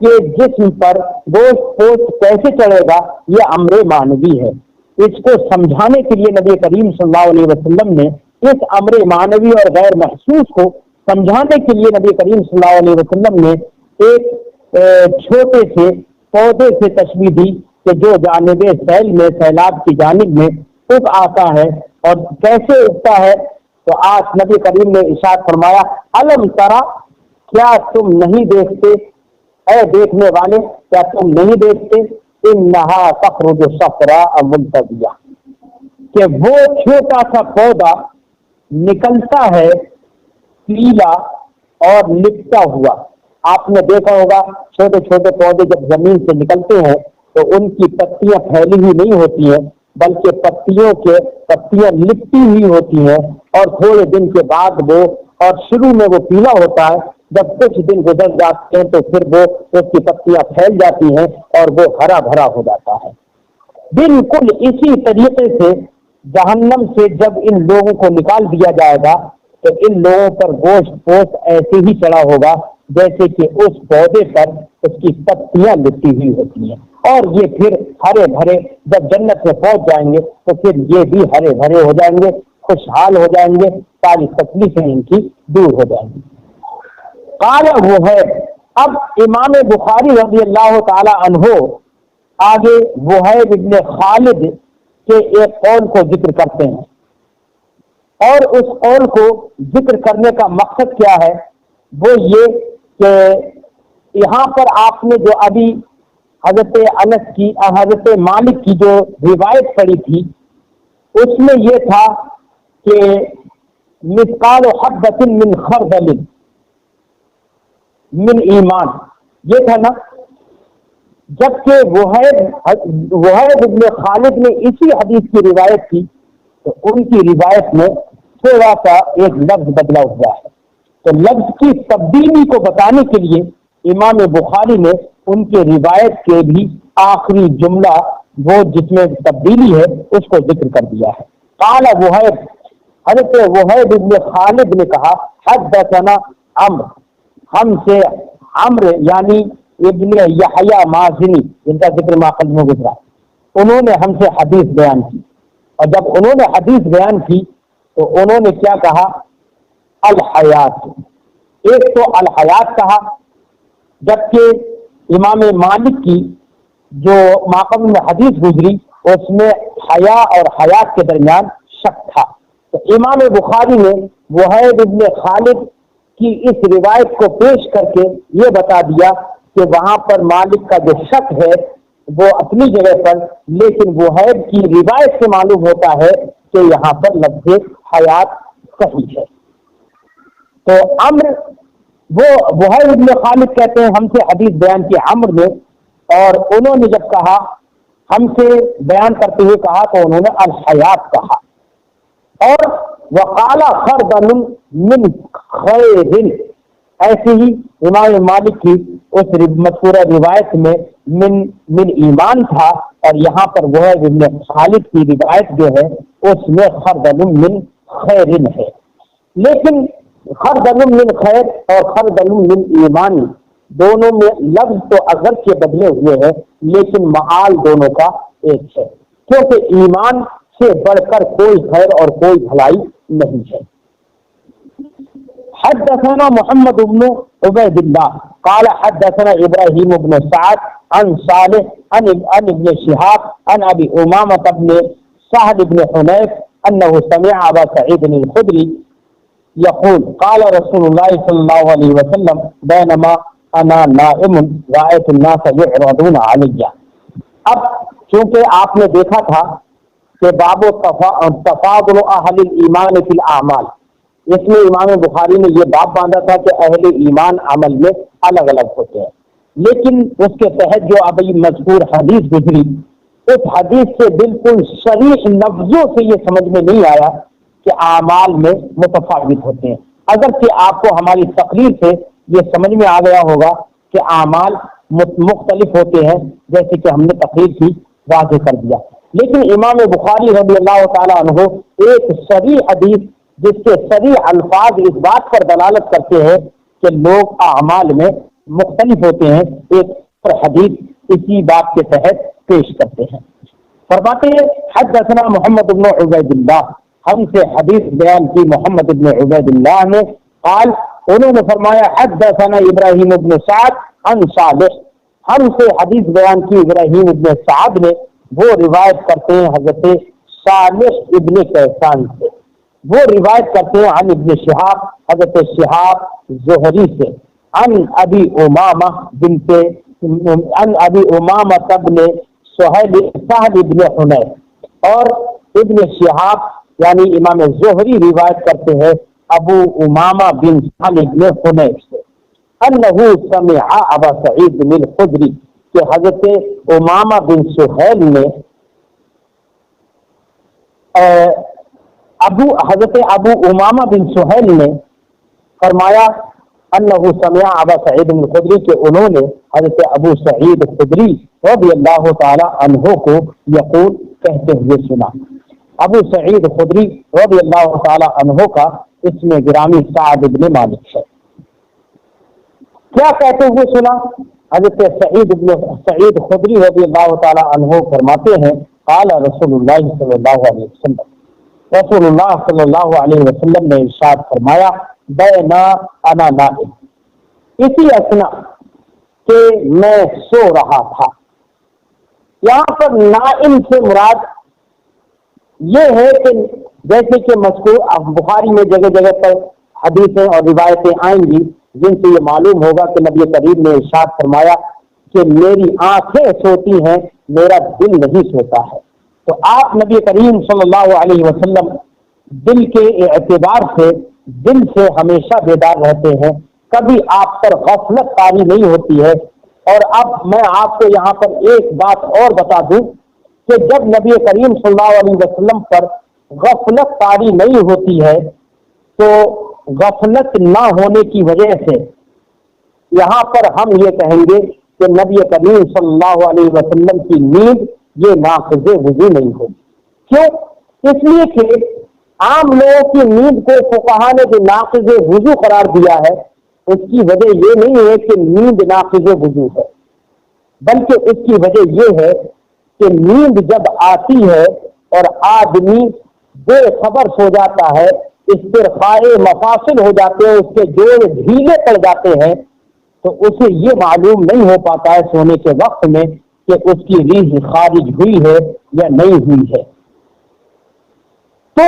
Speaker 2: جسم پر گوشت پوست کیسے چڑھے گا، یہ امر معنوی ہے۔ اس کو سمجھانے کے لیے نبی کریم صلی اللہ علیہ وسلم نے اس امر معنوی اور غیر محسوس کو سمجھانے کے لیے نبی کریم صلی اللہ علیہ وسلم نے ایک چھوٹے سے پودے سے تشبیہ دی کہ جو جانب سیل میں، سیلاب کی جانب میں اگ آتا ہے، اور کیسے اگتا ہے؟ تو آج نبی کریم نے ارشاد فرمایا، الم ترا، کیا تم نہیں دیکھتے، اے دیکھنے والے کیا تم نہیں دیکھتے، انہا تخرج صفراء ملتبیہ، کہ وہ چھوٹا سا پودا نکلتا ہے پیلا اور لپٹا ہوا۔ آپ نے دیکھا ہوگا چھوٹے چھوٹے پودے جب زمین سے نکلتے ہیں تو ان کی پتیاں پھیلی ہوئی نہیں ہوتی ہیں، بلکہ پتیاں لپٹی ہوئی ہوتی ہیں، اور تھوڑے دن کے بعد وہ، اور شروع میں وہ پیلا ہوتا ہے، جب کچھ دن گزر جاتے ہیں تو پھر وہ اس کی پتیاں پھیل جاتی ہیں اور وہ ہرا بھرا ہو جاتا ہے۔ بالکل اسی طریقے سے جہنم سے جب ان لوگوں کو نکال دیا جائے گا تو ان لوگوں پر گوشت پوست ایسے ہی چڑھا ہوگا جیسے کہ اس پودے پر اس کی پتیاں لپٹی ہوئی ہوتی ہیں، اور یہ پھر ہرے بھرے، جب جنت میں پہنچ جائیں گے تو پھر یہ بھی ہرے بھرے ہو جائیں گے، خوشحال ہو جائیں گے، ساری تکلیفیں ان کی دور ہو جائیں گی۔ قال وہ ہے، اب امام بخاری رضی اللہ تعالی عنہ آگے وہیب ابن خالد کے ایک قول کو ذکر کرتے ہیں، اور اس قول کو ذکر کرنے کا مقصد کیا ہے؟ وہ یہ کہ یہاں پر آپ نے جو ابھی حضرت انس کی، حضرت مالک کی جو روایت پڑھی تھی، اس میں یہ تھا کہ مثقال حبۃ من خردل من ایمان، یہ تھا نا، جبکہ وہیب ابن خالد نے اسی حدیث کی روایت کی تو ان کی روایت میں تھوڑا سا ایک لفظ بدلا ہوا ہے، تو لفظ کی تبدیلی کو بتانے کے لیے امام بخاری نے ان کے روایت کے بھی آخری جملہ وہ جس میں تبدیلی ہے اس کو ذکر کر دیا ہے۔ قال وہیب، حضرت وہیب ابن خالد نے کہا، حدثنا عمرو، ہم سے عمرو یعنی ابن یحییٰ مازنی جن کا ذکر ماقبل میں گزرا، انہوں نے ہم سے حدیث بیان کی، اور جب انہوں نے حدیث بیان کی تو انہوں نے کیا کہا؟ الحیات، ایک تو الحیات کہا، جبکہ امام مالک کی جو ماقبل میں حدیث گزری اس میں حیا اور حیات کے درمیان شک تھا، تو امام بخاری نے وہیب ابن خالد کی اس روایت کو پیش کر کے یہ بتا دیا کہ وہاں پر مالک کا جو شک ہے وہ اپنی جگہ پر، لیکن وہیب کی روایت سے معلوم ہوتا ہے کہ یہاں پر لفظ حیات صحیح ہے۔ تو عمرو، وہ وہیب ابن خالد کہتے ہیں ہم سے حدیث بیان کی عمرو نے، اور انہوں نے جب کہا ہم سے بیان کرتے ہوئے کہا تو انہوں نے الحیات کہا، اور وقال خردل من خیر، ایسے ہی امام مالک کی اس مذکورہ روایت میں من ایمان تھا، اور یہاں پر وہ ابن خالد کی روایت جو ہے اس میں خردل من خیر ہے، لیکن خردل من خیر اور خردل من ایمان دونوں میں لفظ تو اگرچہ بدلے ہوئے ہیں لیکن معال دونوں کا ایک ہے، کیونکہ ایمان سے بڑھ کر کوئی خیر اور کوئی بھلائی نہیں ہے۔ حدثنا محمد بن عبید اللہ قال حدثنا ابراہیم بن سعد عن صالح عن ابن شہاب عن ابی امامہ بن سہل بن حنیف انه سمع ابا سعید الخدری یقول قال رسول اللہ صلی اللہ علیہ وسلم بینما انا نائم رأیت الناس یعرضون علی۔ اب چونکہ آپ نے دیکھا تھا کہ باب تفاضل اہل الایمان فی الاعمال، اس میں امام بخاری نے یہ باب باندھا تھا کہ اہل ایمان عمل میں الگ الگ ہوتے ہیں، لیکن اس کے تحت جو ابھی مذکور حدیث گزری اس حدیث سے بالکل صریح لفظوں سے یہ سمجھ میں نہیں آیا کہ اعمال میں متفاوت ہوتے ہیں، اگرچہ آپ کو ہماری تقریر سے یہ سمجھ میں آ گیا ہوگا کہ اعمال مختلف ہوتے ہیں، جیسے کہ ہم نے تقریر کی واضح کر دیا، لیکن امام بخاری رضی اللہ تعالیٰ عنہ ایک صریح حدیث جس کے صریح الفاظ اس بات پر دلالت کرتے ہیں کہ لوگ اعمال میں مختلف ہوتے ہیں، ایک حدیث اسی بات کے تحت پیش کرتے ہیں۔ فرماتے ہیں حدثنا محمد بن عبید اللہ، ہم سے حدیث بیان کی محمد بن عبید اللہ نے، قال انہوں نے فرمایا حدثنا ابراہیم بن سعد عن صالح، ہم سے حدیث بیان کی ابراہیم ابن سعد نے، وہ روایت کرتے ہیں حضرت صالح ابن کیسان سے، وہ روایت کرتے ہیں عن ابن شہاب حضرت شہاب زہری سے، عن ابی امامہ ابن سہل ابن حنیف، اور ابن شہاب یعنی امام زہری روایت کرتے ہیں ابو امامہ بن سہل ابن حنیف سے، انہ سمع ابا سعید بن الخدری، کہ حضرت امامہ بن سہیل نے حضرت ابو امامہ بن سہیل نے فرمایا انہ سمع ابا سعید بن الخدری، کہ انہوں نے حضرت ابو سعید خدری رضی اللہ تعالی عنہ کو یقول کہتے ہوئے سنا۔ ابو سعید خدری رضی اللہ تعالی عنہ کا اس میں گرامی سعد بن مالک ہے، کیا کہتے ہوئے سنا؟ حضرت سعید خدری رضی اللہ تعالی عنہ فرماتے ہیں قال رسول اللہ صلی اللہ علیہ وسلم، رسول اللہ صلی اللہ علیہ وسلم نے ارشاد فرمایا بینا انا نائم، اسی اثنا کہ میں سو رہا تھا۔ یہاں پر نائم سے مراد یہ ہے کہ جیسے کہ مذکور بخاری میں جگہ جگہ پر حدیثیں اور روایتیں آئیں گی جن سے یہ معلوم ہوگا کہ نبی کریم نے ارشاد فرمایا کہ میری آنکھیں سوتی ہیں میرا دل نہیں سوتا ہے، تو آپ نبی کریم صلی اللہ علیہ وسلم دل کے اعتبار سے دل سے ہمیشہ بیدار رہتے ہیں، کبھی آپ پر غفلت طاری نہیں ہوتی ہے۔ اور اب میں آپ کو یہاں پر ایک بات اور بتا دوں کہ جب نبی کریم صلی اللہ علیہ وسلم پر غفلت طاری نہیں ہوتی ہے تو غفلت نہ ہونے کی وجہ سے یہاں پر ہم یہ کہیں گے کہ نبی کریم صلی اللہ علیہ وسلم کی نیند یہ ناقض وضو نہیں ہوگی۔ کیوں؟ اس لیے کہ عام لوگوں کی نیند کو فقہا نے جو ناقض وضو قرار دیا ہے اس کی وجہ یہ نہیں ہے کہ نیند ناقض وضو ہے، بلکہ اس کی وجہ یہ ہے کہ نیند جب آتی ہے اور آدمی بے خبر سو جاتا ہے، استرخاء مفاصل ہو جاتے ہیں، اس کے جوڑ ڈھیلے پڑ جاتے ہیں، تو اسے یہ معلوم نہیں ہو پاتا ہے سونے کے وقت میں کہ اس کی ریح خارج ہوئی ہے یا نہیں ہوئی ہے۔ تو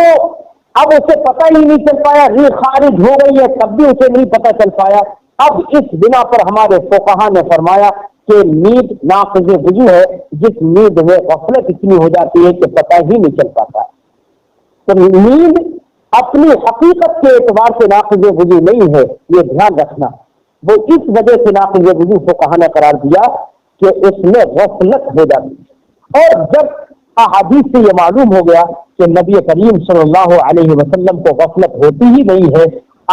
Speaker 2: اب اسے پتہ ہی نہیں چل پایا، ریح خارج ہو گئی ہے تب بھی اسے نہیں پتہ چل پایا۔ اب اس بنا پر ہمارے فقہا نے فرمایا کہ نیند ناقض وضو ہے، جس نیند میں غفلت اتنی ہو جاتی ہے کہ پتہ ہی نہیں چل پاتا ہے۔ تو نیند اپنی حقیقت کے اعتبار سے ناقض وضو نہیں ہے، یہ دھیان رکھنا۔ وہ اس وجہ سے ناقض وضو فقہا نے قرار دیا کہ اس میں غفلت ہو جاتی ہے۔ اور جب احادیث سے یہ معلوم ہو گیا کہ نبی کریم صلی اللہ علیہ وسلم کو غفلت ہوتی ہی نہیں ہے،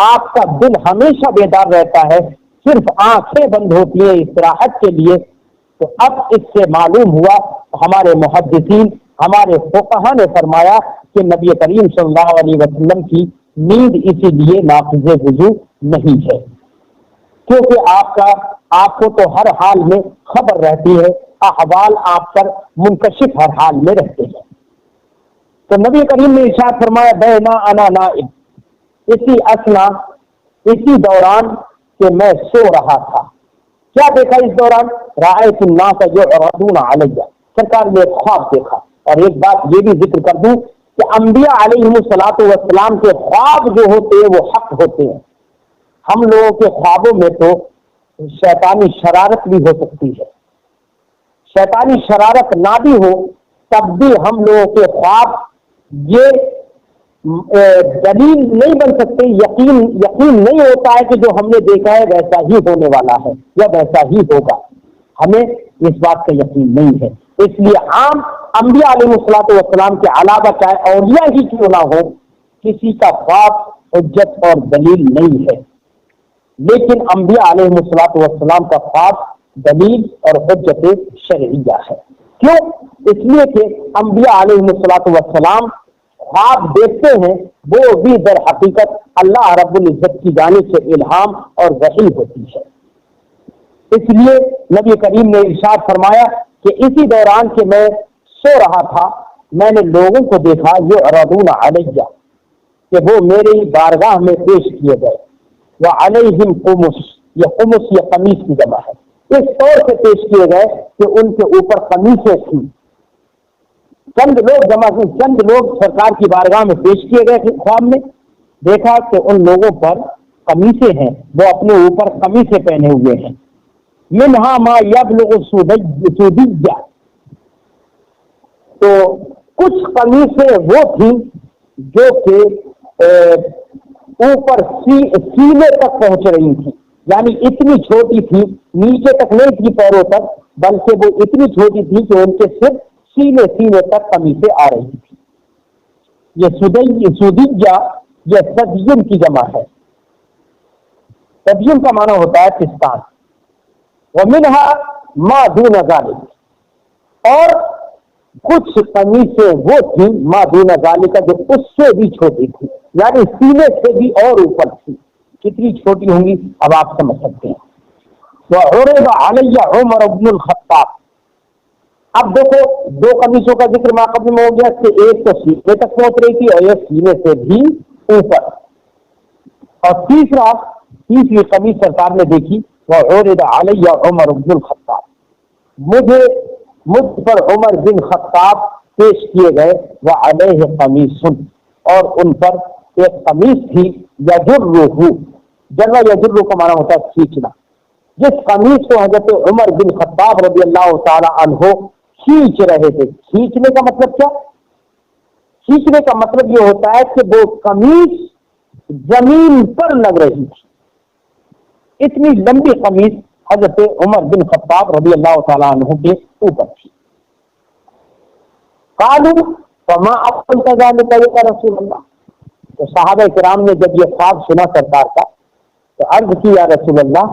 Speaker 2: آپ کا دل ہمیشہ بیدار رہتا ہے، صرف آنکھیں بند ہوتی ہیں استراحت کے لیے، تو اب اس سے معلوم ہوا، ہمارے محدثین ہمارے فقہا نے فرمایا کہ نبی کریم صلی اللہ علیہ وسلم کی نیند اسی لیے ناقض وضو نہیں ہے، کیونکہ آپ کو تو ہر حال میں خبر رہتی ہے، احوال آپ پر منکشف ہر حال میں رہتے ہیں۔ تو نبی کریم نے ارشاد فرمایا بینا انا نائم، اسی دوران کہ میں سو رہا تھا، کیا دیکھا اس دوران؟ رأیت الناس یعرضون علی، سرکار نے ایک خواب دیکھا۔ اور ایک بات یہ بھی ذکر کر دوں کہ انبیاء علیہم الصلوۃ والسلام کے خواب جو ہوتے ہیں وہ حق ہوتے ہیں۔ ہم لوگوں کے خوابوں میں تو شیطانی شرارت بھی ہو سکتی ہے، شیطانی شرارت نہ بھی ہو تب بھی ہم لوگوں کے خواب یہ دلیل نہیں بن سکتے، یقین نہیں ہوتا ہے کہ جو ہم نے دیکھا ہے ویسا ہی ہونے والا ہے یا ویسا ہی ہوگا، ہمیں اس بات کا یقین نہیں ہے۔ اس لیے عام انبیاء علیہ الصلوۃ والسلام کے علاوہ چاہے اولیاء ہی کیوں نہ ہو، کسی کا خواب حجت اور دلیل نہیں ہے، لیکن انبیاء علیہ الصلوۃ والسلام کا خواب دلیل اور حجت شرعیہ ہے۔ کیوں؟ اس لیے کہ انبیاء علیہ الصلوۃ والسلام خواب دیکھتے ہیں، وہ بھی در حقیقت اللہ رب العزت کی جانب سے الہام اور وحی ہوتی ہے۔ اس لیے نبی کریم نے ارشاد فرمایا کہ اسی دوران کہ میں سو رہا تھا، میں نے لوگوں کو دیکھا یعرضون علیہ، کہ وہ میری بارگاہ میں پیش کیے گئے، وعلیہم قمص، یہ قمص یہ قمیص کی جمع ہے، اس طور سے پیش کیے گئے کہ ان کے اوپر قمیصیں تھیں۔ چند لوگ سرکار کی بارگاہ میں پیش کیے گئے تھے، خواب میں دیکھا کہ ان لوگوں پر قمیصیں ہیں، وہ اپنے اوپر قمیصیں پہنے ہوئے ہیں۔ منہا ما یبلغ سودیہ، تو کچھ قمیصیں وہ تھیں جو کہ اوپر سینے تک پہنچ رہی تھی، یعنی اتنی چھوٹی تھی، نیچے تک نہیں تھی پیروں تک، بلکہ وہ اتنی چھوٹی تھی کہ ان کے صرف سینے تک قمیصیں آ رہی تھی۔ یہ سودیہ یہ سدیم کی جمع ہے، سدیم کا معنی ہوتا ہے پستان۔ ومنها ما دون ذلك، اور کچھ قمیصیں وہ تھیں ما دون ذلك جو اس سے بھی چھوٹی تھی، یعنی سینے سے بھی اور اوپر تھی۔ کتنی چھوٹی ہوں گی اب آپ سمجھ سکتے ہیں۔ وعرض علی عمر بن الخطاب، اب دیکھو دو قمیصوں کا ذکر ماقبل میں ہو گیا کہ ایک تو سینے تک پہنچ رہی تھی اور ایک سینے سے بھی اوپر، اور تیسری قمیص سرکار نے دیکھی وعرض علی عمر بن الخطاب، مجھ پر عمر بن خطاب پیش کیے گئے، وعلیہ قمیص، اور ان پر ایک قمیص تھی، یجرہ، جرہ یجرہ کا معنی ہوتا ہے کھینچنا، جس قمیص کو حضرت عمر بن خطاب رضی اللہ تعالی عنہ کھینچ رہے تھے۔ کھینچنے کا مطلب کیا؟ کھینچنے کا مطلب یہ ہوتا ہے کہ وہ قمیص زمین پر لگ رہی تھی، اتنی لمبی قمیص حضرت عمر بن خطاب رضی اللہ تعالی عنہ کے اوپر تھی۔ قالوا فما اقلت ذلك یا رسول اللہ، تو صحابہ کرام نے جب یہ خواب سنا سرکار کا تو عرض کی یا رسول اللہ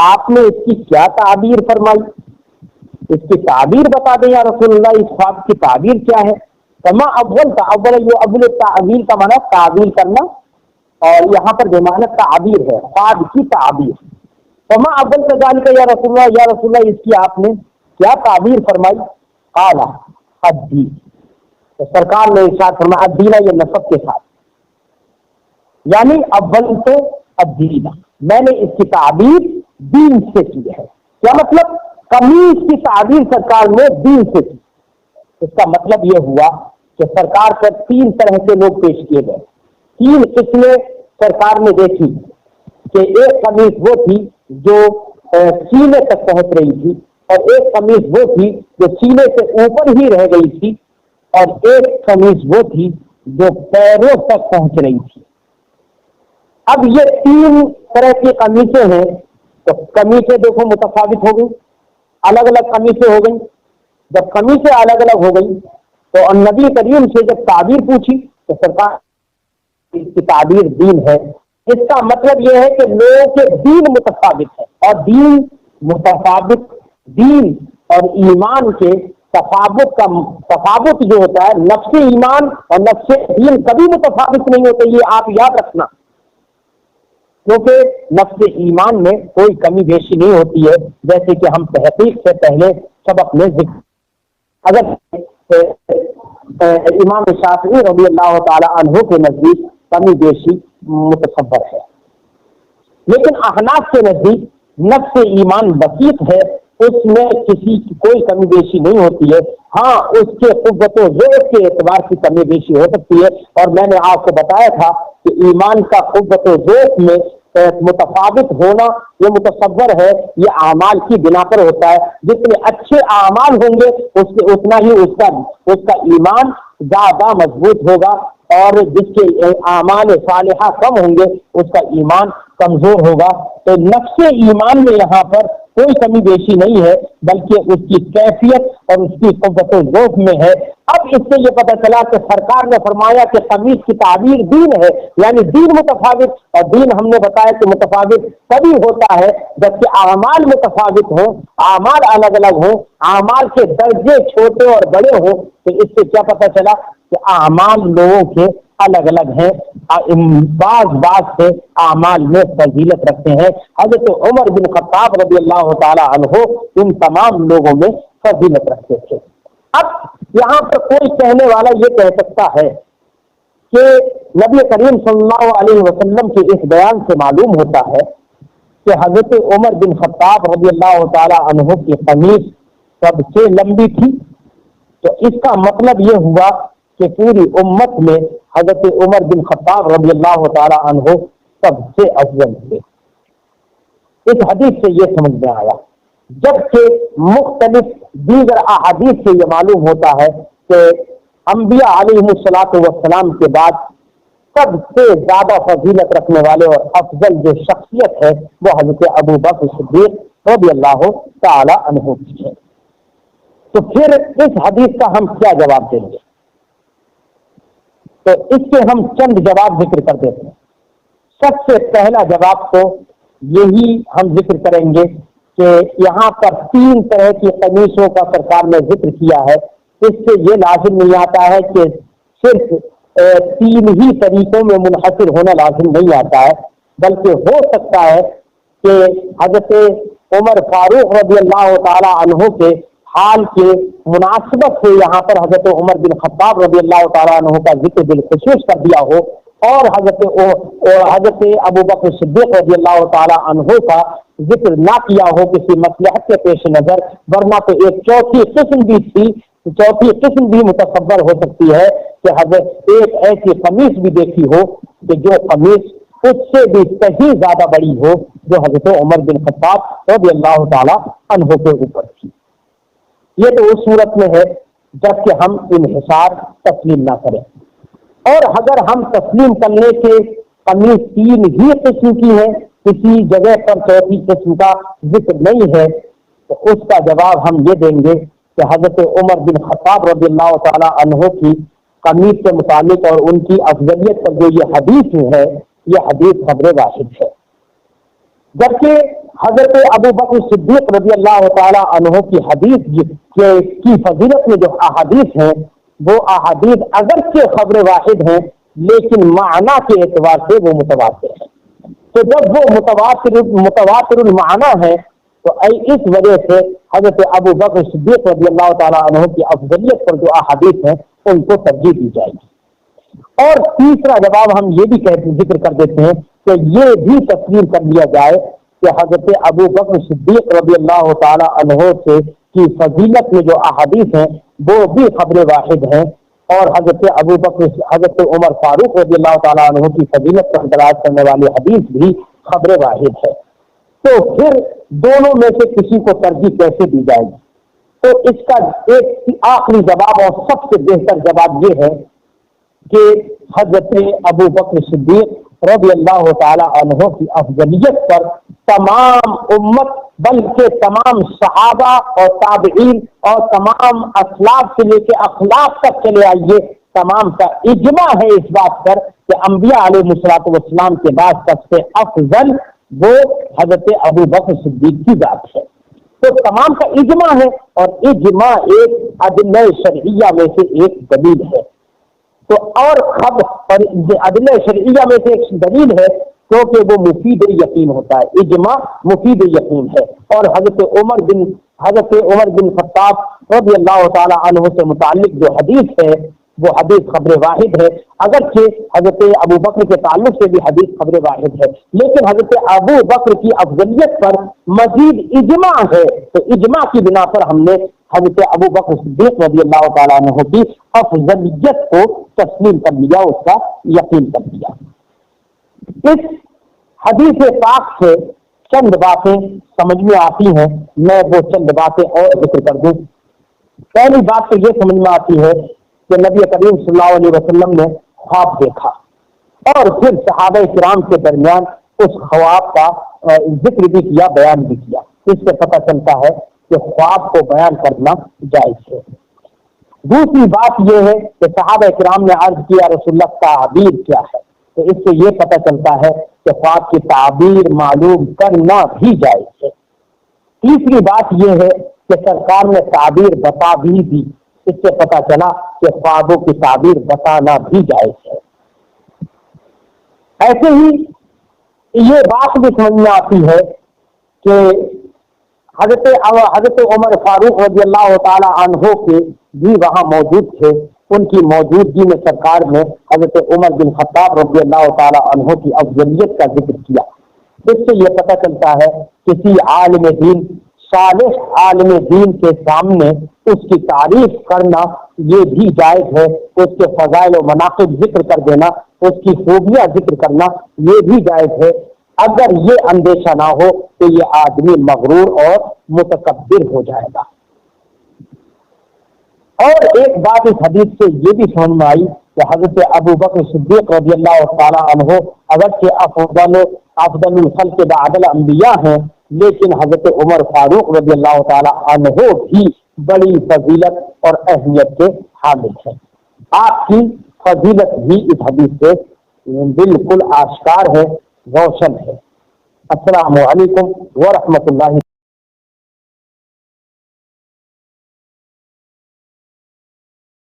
Speaker 2: آپ نے اس کی کیا تعبیر فرمائی، اس کی تعبیر بتا دیں یا رسول اللہ، اس خواب کی تعبیر کیا ہے؟ فما اول تعبیر کا معنی تعبیر کرنا، اور یہاں پر بیمانت تعبیر ہے، خواب کی تعبیر. فما افضل ذلک یا رسول اللہ، یا رسول اللہ اس کی آپ نے کیا تعبیر فرمائی؟ قال الدین، تو سرکار نے ارشاد فرمایا الدین، یہ نسب کے ساتھ، یعنی اول تو الدین، میں نے اس کی تعبیر دین سے کی ہے. کیا مطلب؟ قمیص کی تعبیر سرکار نے دین سے کی. اس کا مطلب یہ ہوا کہ سرکار پر 3 طرح کے لوگ پیش کیے گئے. 3 قسمیں سرکار نے دیکھی کہ ایک قمیص وہ تھی جو سینے تک پہنچ رہی تھی، اور ایک قمیص وہ تھی جو سینے سے اوپر ہی رہ گئی تھی، اور ایک قمیص وہ تھی جو پیروں تک پہنچ رہی تھی. اب یہ 3 طرح کی قمیصیں ہیں، تو قمیصیں دیکھو متفاوت ہو گئی، الگ الگ قمیصیں ہو گئی. جب قمیصیں الگ الگ ہو گئی تو نبی کریم سے جب تعبیر پوچھی تو سرکار اس کی تعبیر دین ہے. اس کا مطلب یہ ہے کہ لوگوں کے دین متفاوت ہے، اور دین متفاوت، دین اور ایمان کے تفاوت جو ہوتا ہے، نفس ایمان اور نفس دین کبھی متفاوت نہیں ہوتے، یہ آپ یاد رکھنا. کیونکہ نفس ایمان میں کوئی کمی بیشی نہیں ہوتی ہے، جیسے کہ ہم تحقیق سے پہلے سبق میں ذکر. اگر امام شافعی رضی اللہ تعالی عنہ کے نزدیک کمی بیشی متصور ہے، لیکن احناف کے نزدیک نفس ایمان بسیط ہے، اس میں کسی کی کوئی کمی بیشی نہیں ہوتی ہے. ہاں اس کے قوت و ذوق کے اعتبار سے کمی بیشی ہو سکتی ہے، اور میں نے آپ کو بتایا تھا کہ ایمان کا قوت و ذوق میں متفاوت ہونا یہ متصور ہے، یہ اعمال کی بنا پر ہوتا ہے. جتنے اچھے اعمال ہوں گے اتنا ہی اس کا ایمان زیادہ مضبوط ہوگا، اور جس کے اعمال صالحہ کم ہوں گے اس کا ایمان کمزور ہوگا. تو نفس ایمان میں یہاں پر کوئی کمی بیشی نہیں ہے، بلکہ اس کی کیفیت اور اس کی قوت و ذوق میں ہے. اب اس سے یہ پتہ چلا کہ سرکار نے فرمایا کہ قمیص کی تعبیر دین ہے، یعنی دین متفاوت، اور دین ہم نے بتایا کہ متفاوت تبھی ہوتا ہے جبکہ اعمال متفاوت ہوں، اعمال الگ الگ ہوں، اعمال کے درجے چھوٹے اور بڑے ہوں. تو اس سے کیا پتہ چلا کہ اعمال لوگوں کے الگ الگ ہیں، بعض سے اعمال میں فضیلت رکھتے ہیں. حضرت عمر بن خطاب رضی اللہ تعالی عنہ ان تمام لوگوں میں فضیلت رکھتے تھے. اب یہاں پر کوئی کہنے والا یہ کہہ سکتا ہے کہ نبی کریم صلی اللہ علیہ وسلم کے اس بیان سے معلوم ہوتا ہے کہ حضرت عمر بن خطاب رضی اللہ تعالی عنہ کی قمیص سب سے لمبی تھی، تو اس کا مطلب یہ ہوا کہ پوری امت میں حضرت عمر بن خطاب رضی اللہ تعالی عنہ سب سے افضل تھے. اس حدیث سے یہ سمجھ میں آیا، جبکہ مختلف دیگر احادیث سے یہ معلوم ہوتا ہے کہ انبیاء علیہ الصلوۃ والسلام کے بعد سب سے زیادہ فضیلت رکھنے والے اور افضل جو شخصیت ہے وہ حضرت ابو بکر صدیق رضی اللہ تعالی عنہ کی ہے. تو پھر اس حدیث کا ہم کیا جواب دیں گے؟ تو اس کے ہم چند جواب ذکر کر دیتے ہیں. سب سے پہلا جواب تو یہی ہم ذکر کریں گے کہ یہاں پر 3 طرح کی قمیصوں کا سرکار نے ذکر کیا ہے. اس سے یہ لازم نہیں آتا ہے کہ صرف 3 ہی طریقوں میں منحصر ہونا لازم نہیں آتا ہے، بلکہ ہو سکتا ہے کہ حضرت عمر فاروق رضی اللہ تعالی عنہ کے حال کے مناسبت سے یہاں پر حضرت عمر بن خطاب رضی اللہ تعالیٰ عنہ کا ذکر بالخصوص کر دیا ہو، اور حضرت ابو بکر صدیق رضی اللہ تعالیٰ عنہ کا ذکر نہ کیا ہو کسی مصلحت کے پیش نظر، ورنہ تو ایک چوتھی قسم بھی تھی. چوتھی قسم بھی متصور ہو سکتی ہے کہ حضرت ایک ایسی قمیص بھی دیکھی ہو کہ جو قمیص اس سے بھی کہیں زیادہ بڑی ہو جو حضرت عمر بن خطاب رضی اللہ تعالیٰ عنہ کے اوپر تھی. یہ تو اس صورت میں ہے جبکہ ہم انحصار تسلیم نہ کریں، اور اگر ہم تسلیم کرنے کے قمیص 3 ہی قسم کی ہے، کسی جگہ پر چوتھی قسم کا ذکر نہیں ہے، تو اس کا جواب ہم یہ دیں گے کہ حضرت عمر بن خطاب رضی اللہ تعالی عنہ کی قمیص کے متعلق اور ان کی افضلیت پر جو یہ حدیث ہے یہ حدیث خبر واحد ہے. جبکہ حضرت ابو بکر صدیق رضی اللہ تعالی عنہ کی حدیث کی فضیلت میں جو احادیث ہیں وہ احادیث اگرچہ خبر واحد ہیں لیکن معنی کے اعتبار سے وہ متواتر ہے. تو جب وہ متواتر المعنی ہے تو اس وجہ سے حضرت ابو بکر صدیق رضی اللہ تعالیٰ عنہ کی افضلیت پر جو احادیث ہیں ان کو ترجیح دی جائے گی. اور تیسرا جواب ہم یہ بھی ذکر کر دیتے ہیں کہ یہ بھی تسلیم کر لیا جائے کہ حضرت ابو بکر صدیق رضی اللہ تعالیٰ عنہ سے کی فضیلت میں جو احادیث ہیں وہ بھی خبر واحد ہیں, اور حضرت عمر فاروق رضی اللہ تعالیٰ عنہ کی فضیلت پر دلالت کرنے والی حدیث بھی خبر واحد ہے. تو پھر دونوں میں سے کسی کو ترجیح کیسے دی جائے گی؟ تو اس کا ایک آخری جواب اور سب سے بہتر جواب یہ ہے کہ حضرت ابو بکر صدیق رضی اللہ تعالی عنہ کی افضلیت پر تمام امت بلکہ تمام صحابہ اور تابعین اور تمام اسلاف سے لے کے اخلاق تک چلے آئیے, تمام کا اجماع ہے اس بات پر کہ انبیاء علیہ الصلوۃ والسلام کے بعد سب سے افضل وہ حضرت ابو بکر صدیق کی ذات ہے. تو تمام کا اجماع ہے, اور اجماع ایک ادلہ شرعیہ میں سے ایک دلیل ہے. تو اور ادلہ شرعیہ میں سے ایک دلیل ہے کیونکہ وہ مفید یقین ہوتا ہے. اجماع مفید یقین ہے. اور حضرت عمر بن خطاب رضی اللہ تعالی عنہ سے متعلق جو حدیث ہے وہ حدیث خبر واحد ہے, اگرچہ حضرت ابو بکر کے تعلق سے بھی حدیث خبر واحد ہے, لیکن حضرت ابو بکر کی افضلیت پر مزید اجماع ہے. تو اجماع کی بنا پر ہم نے حضرت ابو بکر صدیق رضی اللہ تعالیٰ عنہ کی افضلیت کو تسلیم کر لیا, اس کا یقین کر لیا. اس حدیث پاک سے چند باتیں سمجھ میں آتی ہیں, میں وہ چند باتیں اور ذکر کر دوں. پہلی بات تو یہ سمجھ میں آتی ہے کہ نبی کریم صلی اللہ علیہ وسلم نے خواب دیکھا, اور پھر صحابہ کرام کے درمیان اس خواب کا ذکر بھی کیا, بیان بھی کیا. اس سے پتہ چلتا ہے کہ خواب کو بیان کرنا جائز ہے. دوسری بات یہ ہے کہ صحابہ کرام نے عرض کیا رسول اللہ تعبیر کیا ہے, تو اس سے یہ پتہ چلتا ہے کہ خواب کی تعبیر معلوم کرنا بھی جائز ہے. تیسری بات یہ ہے کہ سرکار نے تعبیر بتا بھی دی, اس سے پتہ چلا کہ خوابوں کی تعبیر بتانا بھی جائز ہے. ایسے ہی یہ بات بھی سمجھ میں آتی ہے کہ حضرت عمر فاروق رضی اللہ تعالی عنہ کے بھی وہاں موجود تھے. ان کی موجودگی میں سرکار نے حضرت عمر بن خطاب رضی اللہ تعالی عنہ کی افضلیت کا ذکر کیا. اس سے یہ پتہ چلتا ہے کسی عالم دین, صالح عالم دین کے سامنے اس کی تعریف کرنا یہ بھی جائز ہے. اس کے فضائل و مناقب ذکر کر دینا, اس کی خوبیاں ذکر کرنا یہ بھی جائز ہے, اگر یہ اندیشہ نہ ہو کہ یہ آدمی مغرور اور متکبر ہو جائے گا. اور ایک بات اس حدیث سے یہ بھی سمجھ میں آئی کہ حضرت ابو بکر صدیق رضی اللہ تعالی عنہ اگرچہ افضل الخلق بعد الانبیاء ہیں, لیکن حضرت عمر فاروق رضی اللہ تعالی عنہ بھی بڑی فضیلت اور اہمیت کے حامل ہیں. آپ کی فضیلت بھی اس حدیث سے بالکل آشکار ہے, روشن ہے. السلام علیکم ورحمۃ اللہ.